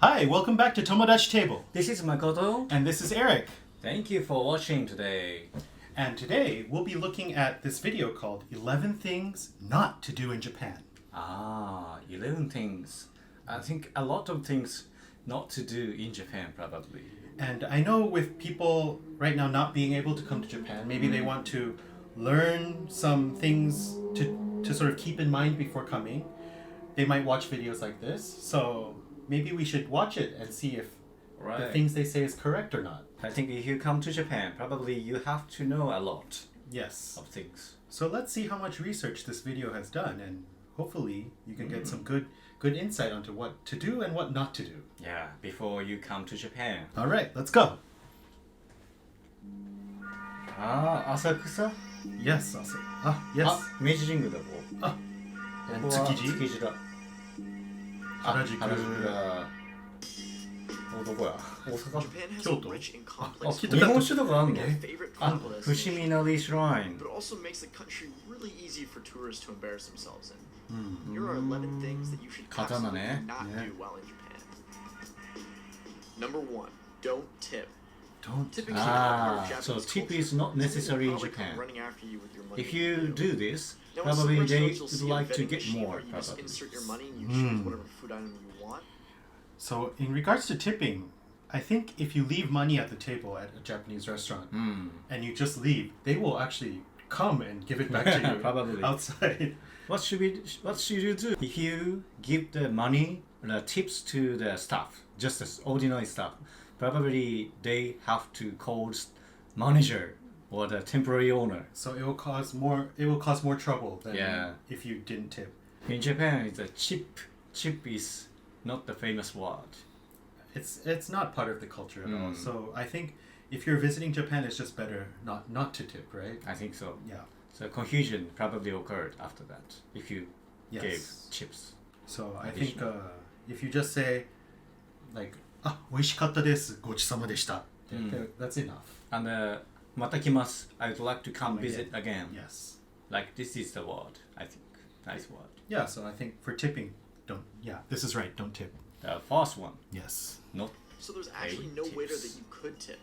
Hi, welcome back to Tomodachi Table. This is Makoto. And this is Eric. Thank you for watching today. And today we'll be looking at this video called 11 Things Not to Do in Japan. 11 things. I think a lot of things not to do in Japan probably. And I know with people right now not being able to come to Japan, maybe they want to learn some things to sort of keep in mind before coming. They might watch videos like this, so maybe we should watch it and see if the things they say is correct or not. I think if you come to Japan, probably you have to know a lot Yes. of things. So let's see how much research this video has done, and hopefully you can get some good insight onto what to do and what not to do. Yeah, before you come to Japan. All right, let's go. 浅草? Yes, also. Yes. 明治神宮だここ。 And ここは Tsukiji. 築地だ。原宿。原宿だ。どこや？大阪？ Japan has a Kyoto. rich and あ、 complex 聞いてた。日本酒とかあんの？ favorite あ、 food list, 伏見稲荷シュライン。 but also makes the country really easy for tourists to embarrass themselves in. Here are 11 things that you should Katana absolutely ne? not Yeah. do while in Japan. Number 1, don't tip. Don't. Tipping is an part of Japanese So tip culture. is not necessary in Someone will probably come Japan. running after you with your money If you do this, Now, in some probably they restaurants, you'll would see a like to vending get machine more. where you just Probably. insert your money and you choose whatever food item you want. So in regards to tipping, I think if you leave money at the table at a Japanese restaurant and you just leave, they will actually come and give it back to you Probably. outside. What should you do if you give the money, the tips to the staff, just as ordinary staff? Probably they have to call manager or the temporary owner. So it will cause more trouble than Yeah. if you didn't tip. In Japan, it's a chip. Chip is not the famous word. It's not part of the culture at all. So I think if you're visiting Japan, it's just better not to tip, right? I think so. Yeah. So confusion probably occurred after that if you Yes. gave chips. So I think if you just say like 美味しかったですごちそうさまでした that's enough. And また来ます. I would like to come Come visit again. Yes. Like this is the word, I think. Nice word. Yeah, so I think for tipping, this is right, don't tip. The first one, Yes. not So there's actually Hey, no waiter tips. that you could tip.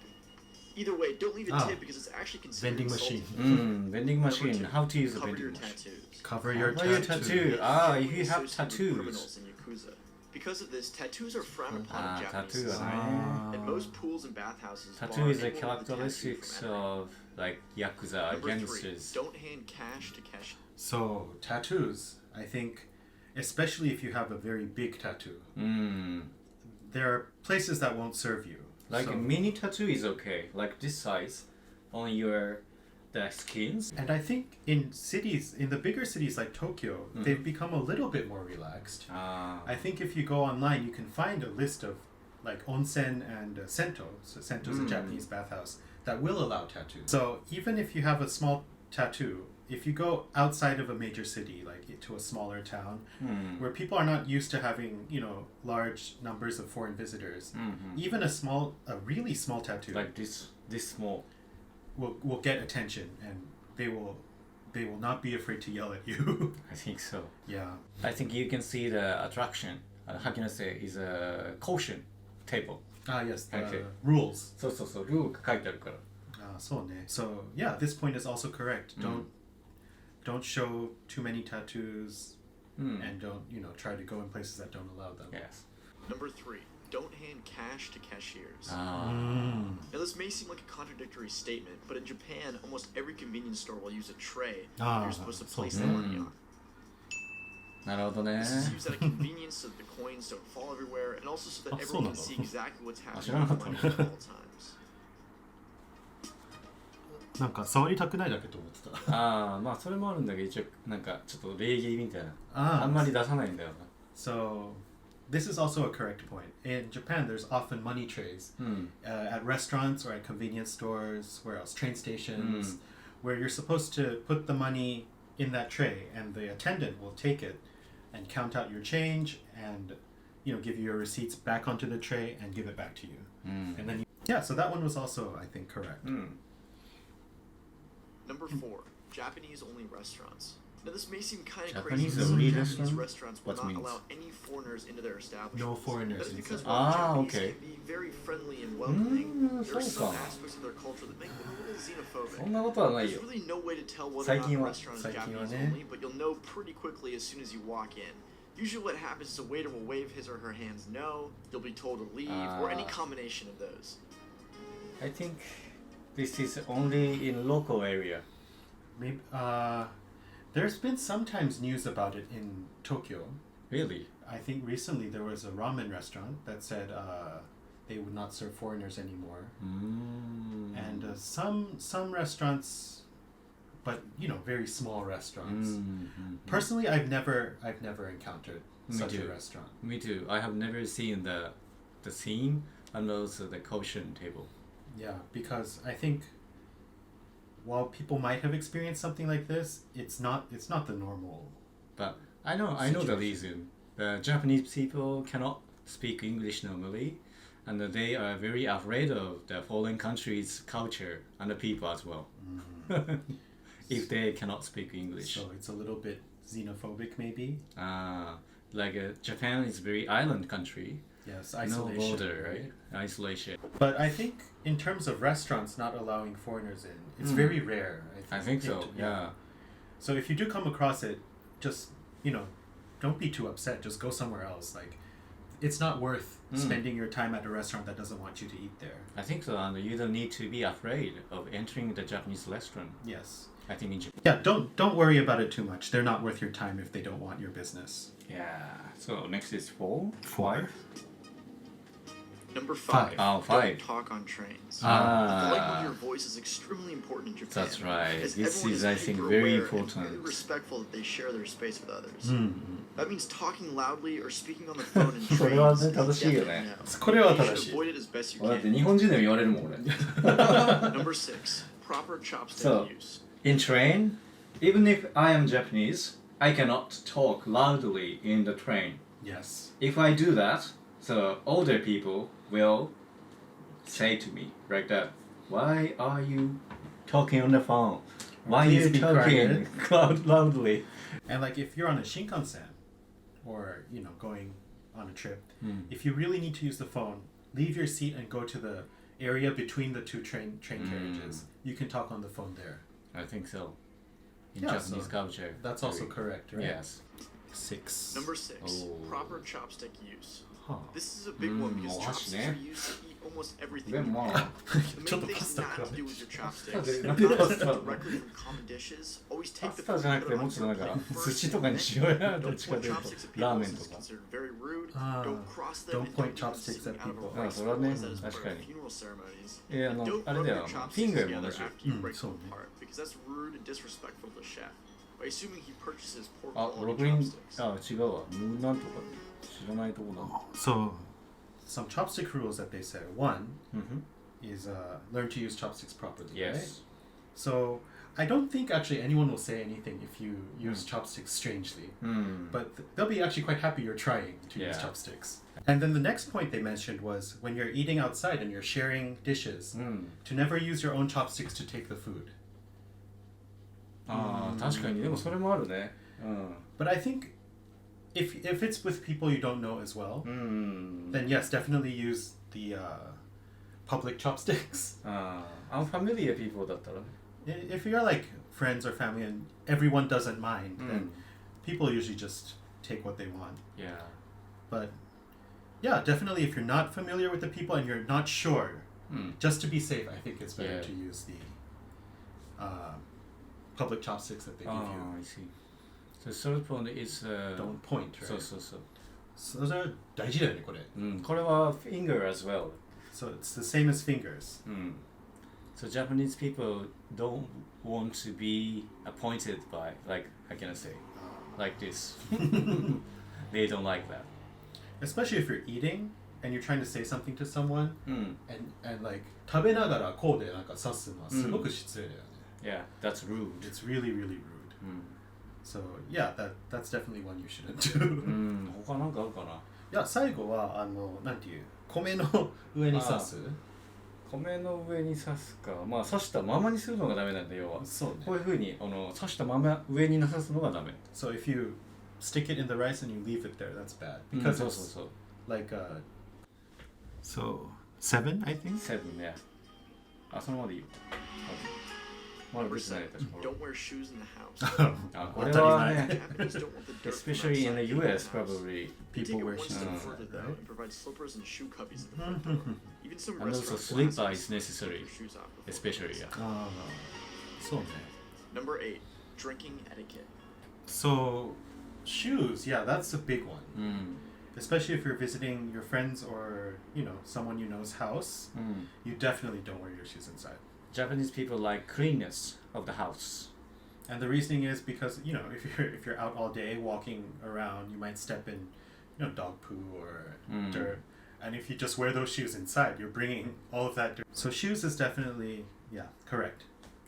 Either way, don't leave a Ah. tip because it's actually considered Vending insulting. machine. vending machine. Number 2, How to use a cover vending your machine? tattoos. Cover your Cover your tattoo. tattoo. If you Generally have associated with tattoos. criminals in Yakuza. Because of this, tattoos are frowned upon in Japanese Tattoo. society. And most pools and bathhouses Tattoo bar is the anyone with a tattoo characteristics from entering. of like Yakuza Number 3, gangsters. don't hand cash to cashiers. So tattoos, I think, especially if you have a very big tattoo, there are places that won't serve you. Like So- a mini tattoo is okay, like this size on your the skins. And I think in the bigger cities like Tokyo, they've become a little bit more relaxed. I think if you go online, you can find a list of like onsen and sento. So sento is a Japanese bathhouse that will allow tattoos. So even if you have a small tattoo, if you go outside of a major city, like to a smaller town, where people are not used to having large numbers of foreign visitors, even a really small tattoo like this small. will get attention, and they will not be afraid to yell at you. I think so. Yeah. I think you can see the attraction. How can I say? Is a caution table. Yes, the Okay. rules. そうそうそう、ルールが書いてあるから。So yeah, this point is also correct. Don't show too many tattoos, and don't try to go in places that don't allow them. Yes. Number 3, don't hand cash to cashiers. Ah. Now this may seem like a contradictory statement, but in Japan, almost every convenience store will use a tray you're supposed to place the money on. なるほどね。 This is used out of convenience so that the coins don't fall everywhere, and also so that Ah, everyone can so see nano. exactly what's happening知らな with か the った money at all times. なんか触りたくないだけと思ってた。ああ、まあそれもあるんだけど、一応なんかちょっと礼儀みたいな。あーあんまり出さないんだよな。 So this is also a correct point. In Japan, there's often money trays at restaurants or at convenience stores, where else? Train stations, where you're supposed to put the money in that tray, and the attendant will take it and count out your change and give you your receipts back onto the tray and give it back to you. And then so that one was also, I think, correct. Number 4, Japanese-only restaurants. Now this may seem kind of Japanese crazy, but some only Japanese restaurant? restaurants will What not means? allow any foreigners into their establishment. No foreigners That is because inside. while Japanese okay. can be very friendly and welcoming, there are some そうか。 aspects of their culture that make them a little そ xenophobic. んなことはない There's よ。 really no way to tell whether or not a 最近は。 restaurant is 最近はね。 Japanese only, but you'll know pretty quickly as soon as you walk in. Usually what happens is a waiter will wave his or her hands no, you'll be told to leave, or any combination of those. I think this is only in local area. Maybe there's been sometimes news about it in Tokyo. Really? I think recently there was a ramen restaurant that said they would not serve foreigners anymore. And some restaurants, but very small restaurants. Personally, I've never encountered such a restaurant. Me too. I have never seen the scene and also the caution table. Yeah, because I think while people might have experienced something like this, it's not the normal. But I know the reason. The Japanese people cannot speak English normally, and they are very afraid of the foreign country's culture and the people as well. If they cannot speak English. So it's a little bit xenophobic, maybe. Japan is very island country. Yes, isolation. No border, right? Isolation. But I think in terms of restaurants not allowing foreigners in, it's very rare. I think so. Yeah. So if you do come across it, just don't be too upset. Just go somewhere else. Like, it's not worth spending your time at a restaurant that doesn't want you to eat there. I think so, and you don't need to be afraid of entering the Japanese restaurant. Yes. I think in Japan. Yeah. Don't worry about it too much. They're not worth your time if they don't want your business. Yeah. So next is 4. Number 5. Oh, 5. Don't talk on trains. Ah. The volume of your voice is extremely important in Japan. That's right. As This everyone is, I think, hyper very aware and important. very respectful that they share their space with others. That means talking loudly or speaking on the phone in それは trains. ね、正しいよね。 No. これは You 正 should しい。 avoid it as best you だって can. 日本人でも言われるもん俺。 Number 6. Proper chopstick So- use. In train, even if I am Japanese, I cannot talk loudly in the train. Yes. If I do that, so older people will say to me like that, "Why are you talking on the phone? Why are Please you be talking loudly?" And like if you're on a Shinkansen or going on a trip, if you really need to use the phone, leave your seat and go to the area between the two train carriages. You can talk on the phone there. I think so. In Yeah, Japanese so culture. That's also correct, right? Yes. 6. Number 6. Oh. Proper chopstick use. Huh. This is a big one because Oh, chopsticks yeah. are used to eat almost everything. で you も eat. まあ The ちょっ main と thing パ is スタ not 食わ to ない do with your chopsticks. パスタ Not で to パスタ eat directly from common dishes. Always パ take the スタじゃなく food て and もう put ちょっ it と on なん your か plate 寿司 first. とかにしようやどっ Don't ちか point というと chopsticks at ラー people メン as と this is か considered very rude. Ah, Don't cross them don't and point don't chopsticks use at them out of a people. rice それは bowl ね as that is part 確か of に funeral ceremonies. いや And don't あれ rub だ your よ chopsticks フィンガーも together 同じよ after you break so them apart because that's rude and disrespectful to the chef. By assuming he purchases poor あ quality 6人 chopsticks. あ違うわなんとか知らないとこだ So, some chopstick rules that they say. One is learn to use chopsticks properly. Right? Yes So, I don't think actually anyone will say anything if you use chopsticks strangely. But they'll be actually quite happy you're trying to use Yeah. chopsticks. And then the next point they mentioned was when you're eating outside and you're sharing dishes, to never use your own chopsticks to take the food. ああ確かにでもそれもあるね But I think if it's with people you don't know as well, うん then yes, definitely use the public chopsticks. ああfamiliar people だったらね If you're like friends or family and everyone doesn't mind, then people usually just take what they want. Yeah But yeah, definitely if you're not familiar with the people and you're not sure, just to be safe, I think it's better Yeah. to use the public chopsticks that they give Oh, you. I see. So third point is Don't point, right? そうそうそうそれは大事だよね、これ。これは finger as well. So it's the same as fingers. So Japanese people don't want to be appointed by, like, how can I say, like this. They don't like that. Especially if you're eating and you're trying to say something to someone うん and like 食べながらこうでなんか指すのはすごく失礼だよね。Yeah, that's rude. It's really, really rude. So yeah, that's definitely one you shouldn't do. 他なんかあるかないや、最後はなんていう米の上に刺す米の上に刺すか、まあ刺したままにするのがダメなんだよ。そうね。こういう風に刺したまま上に刺すのがダメ。So if you stick it in the rice and you leave it there, that's bad. Because そう it's そうそう。 like so 7, I think. 7ね。あ、そのままでいいよ。まだ別にない確か。 Don't wear shoes in the house. あ、これはね、 Japanese don't want the dirt from especially in the outside US the house. probably. They take People it wear one shoes step inside, further though right? and provide slippers and shoe cubbies at the front door. Even some And also restaurant slipper classes is necessary, take your shoes off before especially. class. Yeah. So ne. Number 8, drinking etiquette. So shoes, yeah, that's a big one. うん。 Especially if you're visiting your friends or, you know, someone you know's house, うん。 you definitely don't wear your shoes inside. Japanese people like cleanness of the house. And the reasoning is because, you know, if you're out all day walking around, you might step in, you know, dog poo or dirt. And if you just wear those shoes inside, you're bringing all of that dirt. So shoes is definitely, yeah, correct.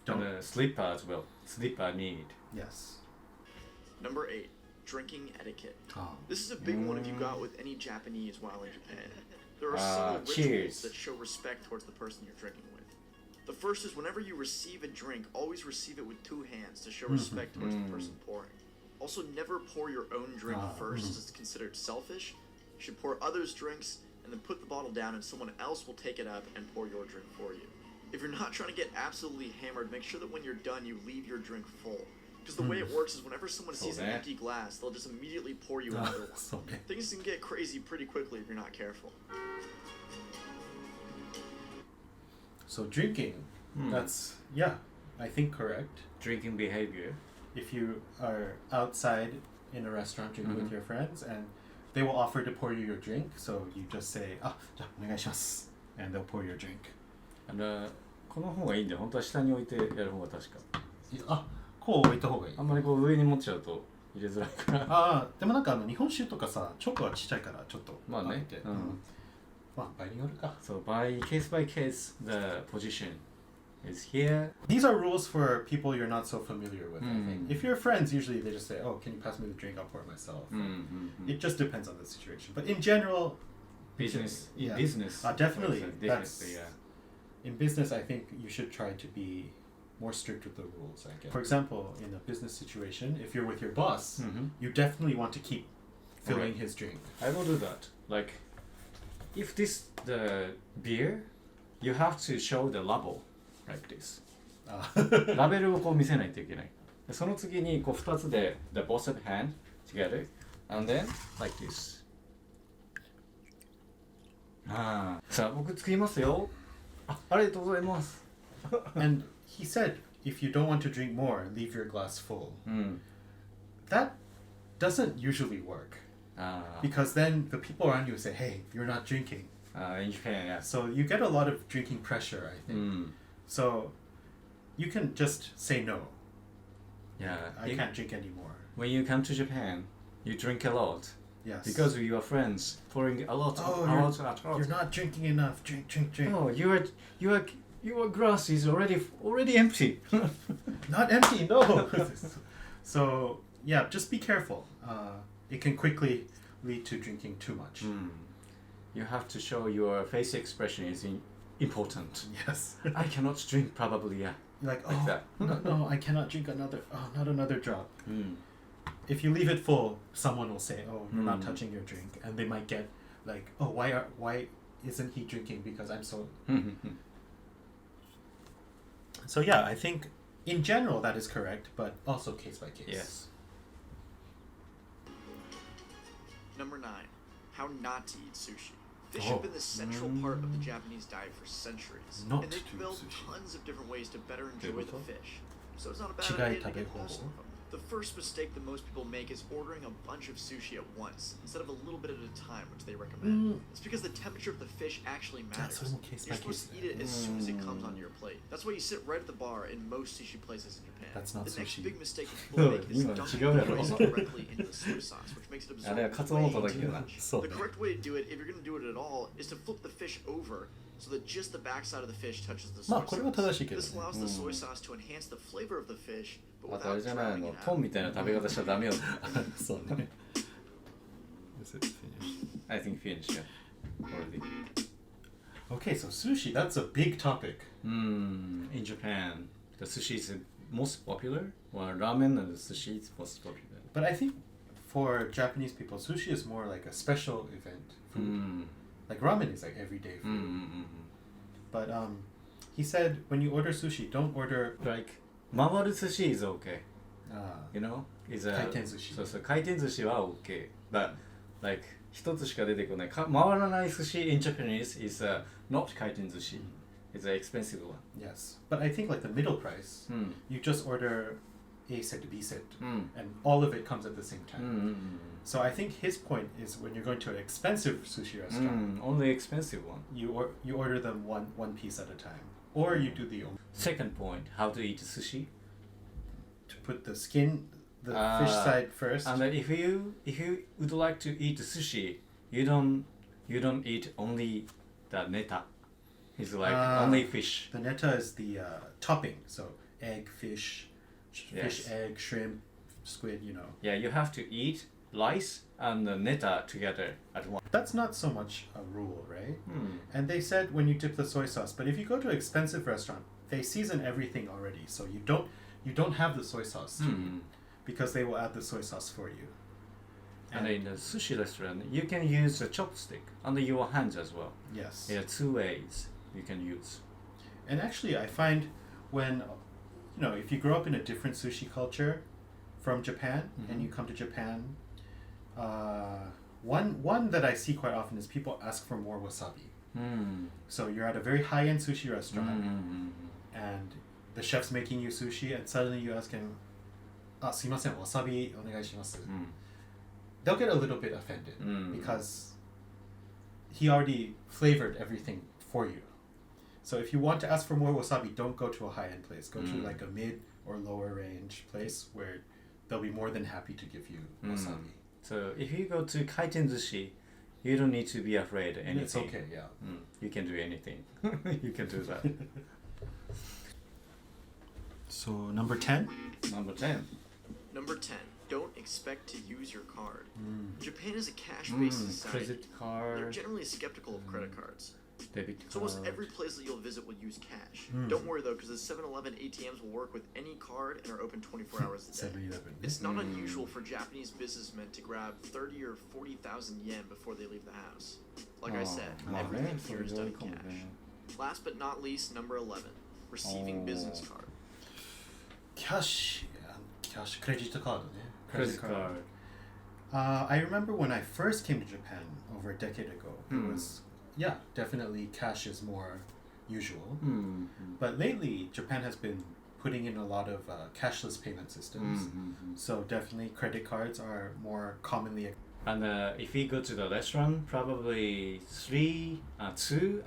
And Don't. slipper as well. Slipper need. Yes. Number 8, drinking etiquette. Oh. This is a big one if you go out with any Japanese while in Japan. There are Ah, several cheers. rituals that show respect towards the person you're drinking with. The first is whenever you receive a drink, always receive it with 2 hands to show respect towards the person pouring. Also, never pour your own drink first, as it's considered selfish. You should pour others' drinks and then put the bottle down, and someone else will take it up and pour your drink for you. If you're not trying to get absolutely hammered, make sure that when you're done, you leave your drink full. Because the way it works is whenever someone sees an empty glass, they'll just immediately pour you another one. So ne. Things can get crazy pretty quickly if you're not careful. So drinking, that's, yeah, I think correct. Drinking behavior. If you are outside in a restaurant drinking with your friends and they will offer to pour you your drink, so you just say, ah, じゃあお願いします and they'll pour your drink. And この方がいいんだよ。本当は下に置いてやる方が確か。あ、こう置いた方がいい。あんまりこう上に持っちゃうと入れづらいから。ああ、でもなんか日本酒とかさ、チョコはちっちゃいからちょっとまあね開けて、まあ場合によるか。So by case, the position is here. These are rules for people you're not so familiar with, I think. If you're friends, usually they just say, oh, can you pass me the drink? I'll pour it myself. It just depends on the situation. But in general, Business. Yeah. Business. Definitely. Definitely, yeah. In business, I think you should try to be more strict with the rules, I guess. For example, in a business situation, if you're with your boss, you definitely want to keep filling his drink. I will do that. Like, if this the beer, you have to show the label like this. ラベルをこう見せないといけない。でその次にこう2つで the both of hand together and then like this. さあ僕作りますよ。ありがとうございます。And he said, if you don't want to drink more, leave your glass full. That doesn't usually work. Because then the people around you say, hey, you're not drinking. In Japan, yeah. So you get a lot of drinking pressure, I think. So you can just say no. Yeah. I can't drink anymore. When you come to Japan, you drink a lot. Yes. Because of your friends pouring a lot. You're not drinking enough. Drink. Oh, your glass is already empty. Not empty, no. So yeah, just be careful. It can quickly lead to drinking too much. You have to show your face expression is important. Yes. I cannot drink probably, yeah. Like that. No, I cannot drink another. Oh, not another drop. If you leave it full, someone will say, "Oh, you're not touching your drink," and they might get like, "Oh, why isn't he drinking? Because I'm so." So yeah, I think in general that is correct, but also case by case. Yes. Number 9, how not to eat sushi. Fish have been the central part of the Japanese diet for centuries, Not and they've to developed sushi. tons of different ways to better enjoy the fish. So it's not a bad Chigai idea to tabe get hobo. most of them. The first mistake that most people make is ordering a bunch of sushi at once instead of a little bit at a time, which they recommend. It's because the temperature of the fish actually matters. You're supposed to eat it as soon as it comes onto your plate. That's why you sit right at the bar in most sushi places in Japan. That's not the next sushi. big mistake that people make is dumping the rice directly into the soy sauce, which makes it absorb way too much. The correct way to do it, if you're going to do it at all, is to flip the fish over so that just the backside of the fish touches the soy sauce. This allows the soy sauce to enhance the flavor of the fish, but あとあ without れじゃない drowning の it トン out. みたいな食べ方しちゃダメよ。そうね。Is it finished? I think finish, yeah. Already. Okay, so sushi, that's a big topic. In Japan, the sushi is most popular, or ramen and the sushi is most popular. But I think for Japanese people, sushi is more like a special event food. Like ramen is like everyday food. But he said when you order sushi, don't order like mawaru sushi is okay. uh, You know, is a 回転寿司。そうそう回転寿司は OK. But like 一つしか出てこない回らない寿司 in Japanese is not 回転寿司. It's an expensive one. Yes, but I think like the middle price, you just order A set, B set, うん and all of it comes at the same うんうん time. So I think his point is when you're going to an expensive sushi うん restaurant, only expensive one. you order them one piece at a time, or you do the Second point, how to eat sushi. to put the skin, the fish side first. And if you would like to eat sushi, you don't eat only the neta. It's like only fish. The neta is the topping, so egg, fish, Yes. egg, shrimp, squid. You know. Yeah, you have to eat rice and the neta together at once. That's not so much a rule, right? And they said when you dip the soy sauce, but if you go to an expensive restaurant, they season everything already, so you don't have the soy sauce to eat, because they will add the soy sauce for you. And in the sushi restaurant, you can use a chopstick under your hands as well. Yes. There are two ways you can use. And actually, I find when, if you grow up in a different sushi culture from Japan and you come to Japan, one that I see quite often is people ask for more wasabi. So you're at a very high-end sushi restaurant and the chef's making you sushi and suddenly you ask him, あ、すいません、wasabi お願いします. They'll get a little bit offended because he already flavored everything for you. So if you want to ask for more wasabi, don't go to a high-end place. Go to like a mid or lower range place where they'll be more than happy to give you wasabi. So if you go to kaiten sushi, you don't need to be afraid of anything. It's okay, yeah. You can do anything. You can do that. So number 10? Number 10. Number 10. Don't expect to use your card. Japan is a cash-based society. Credit They're card, generally skeptical of credit cards. debit card. So almost every place that you'll visit will use cash. Don't worry though, because the 7-Eleven ATMs will work with any card and are open 24 hours a day. 7-Eleven. It's not unusual for Japanese businessmen to grab 30 or 40,000 yen before they leave the house. Like I said, everything here is done in cash. Last but not least, number 11, receiving business card. Cash, credit card. Credit card. I remember when I first came to Japan over a decade ago, it was, definitely cash is more usual. But lately, Japan has been putting in a lot of cashless payment systems. So definitely credit cards are more commonly. And if we go to the restaurant, probably 2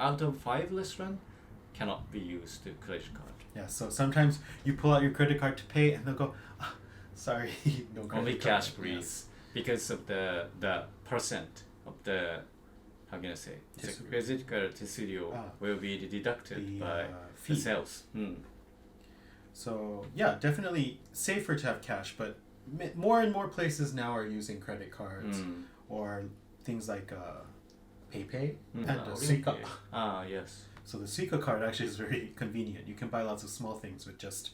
out of 5 restaurants cannot be used to credit card. Yeah, so sometimes you pull out your credit card to pay and they'll go, sorry, no credit Only card. cash, please. Because of the percent of the, how can I say, the Tesuryō. credit card tesuryō will be deducted by fee. the sales. So yeah, definitely safer to have cash, but more and more places now are using credit cards or things like PayPay and Suica. Yes. So the Suica card actually is very convenient. You can buy lots of small things with just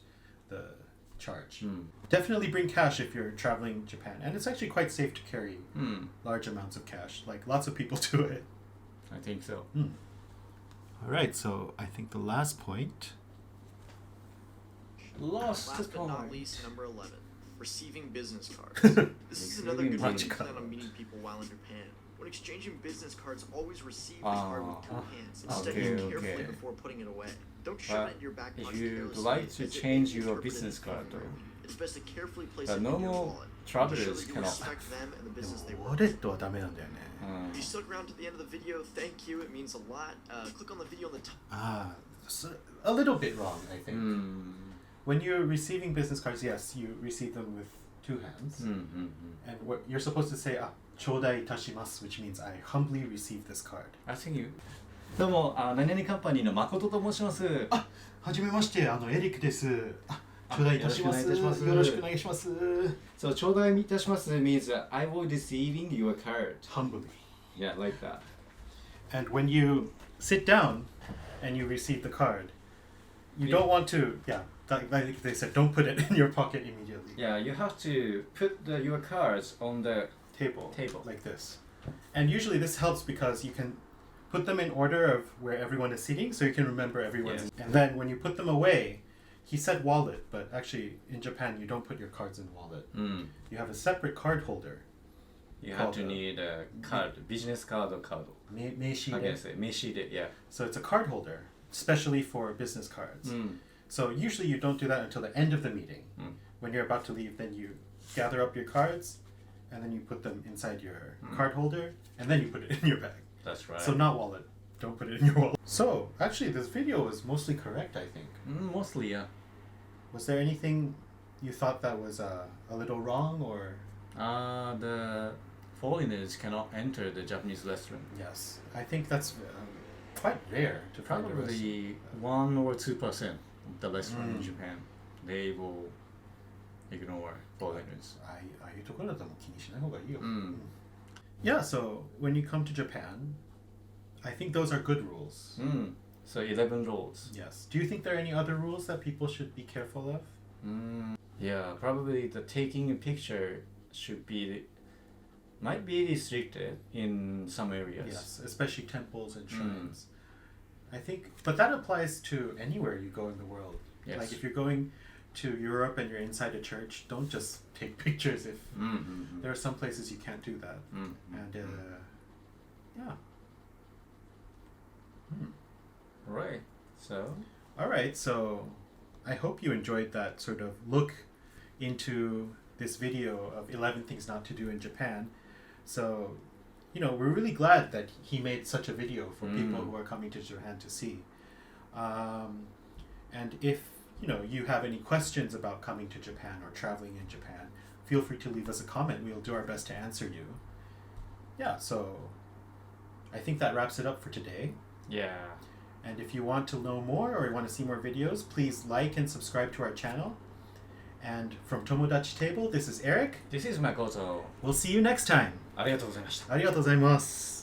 the charge. Definitely bring cash if you're traveling Japan, and it's actually quite safe to carry large amounts of cash. Like lots of people do it. I think so. All right, so I think the last point. Last but not least, number 11, receiving business cards. This is another good way to plan on meeting people while in Japan. When exchanging business cards, always receive the card with 2 hands and study it carefully before putting it away. Don't shove it in your back pocket. If you'd like to change your business card, it's best to carefully place the it in your normal wallet. travelers You cannot. respect them and the business they work. ウォレットはダメなんだよね。If you stuck around to the end of the video, thank you. It means a lot. Click on the video on the top. So a little bit wrong, I think. When you're receiving business cards, yes, you receive them with 2 hands. And what you're supposed to say, 頂戴いたします, which means I humbly receive this card. I think you. どうも、何々カンパニーの誠と申します。はじめまして、エリックです。頂戴いたします。よろしくお願いします。So 頂戴いたします means I will receiving your card. Humbly. Yeah, like that. And when you sit down and you receive the card, you don't want to, like they said, don't put it in your pocket immediately. Yeah, you have to put your cards on the Table. like this. And usually this helps because you can put them in order of where everyone is sitting, so you can remember everyone's. Yes. And then when you put them away, he said wallet, but actually in Japan you don't put your cards in wallet. You have a separate card holder. You have to need a card, business card or card. I guess yeah. So it's a card holder, especially for business cards. So usually you don't do that until the end of the meeting. When you're about to leave, then you gather up your cards, and then you put them inside your card holder, and then you put it in your bag. That's right. So not wallet. Don't put it in your wallet. So actually, this video was mostly correct, I think. Mostly, yeah. Was there anything you thought that was a little wrong, or? The foreigners cannot enter the Japanese restaurant. Yes, I think that's quite rare to find a restaurant. Probably 1 or 2% of the restaurant in Japan, they will ignore foreigners. Yeah, so when you come to Japan, I think those are good rules. So 11 rules. Yes. Do you think there are any other rules that people should be careful of? Yeah, probably the taking a picture might be restricted in some areas. Yes, especially temples and shrines. I think, but that applies to anywhere you go in the world. Yes. Like if you're going to Europe and you're inside a church, don't just take pictures if there are some places you can't do that. And yeah. Right. So. All right. So, I hope you enjoyed that sort of look into this video of 11 things not to do in Japan. So, we're really glad that he made such a video for people who are coming to Japan to see. And if you have any questions about coming to Japan or traveling in Japan, feel free to leave us a comment. We'll do our best to answer you. Yeah, so I think that wraps it up for today. Yeah. And if you want to know more or you want to see more videos, please like and subscribe to our channel. And from Tomodachi Table, this is Eric. This is Makoto. We'll see you next time. ありがとうございました。ありがとうございます。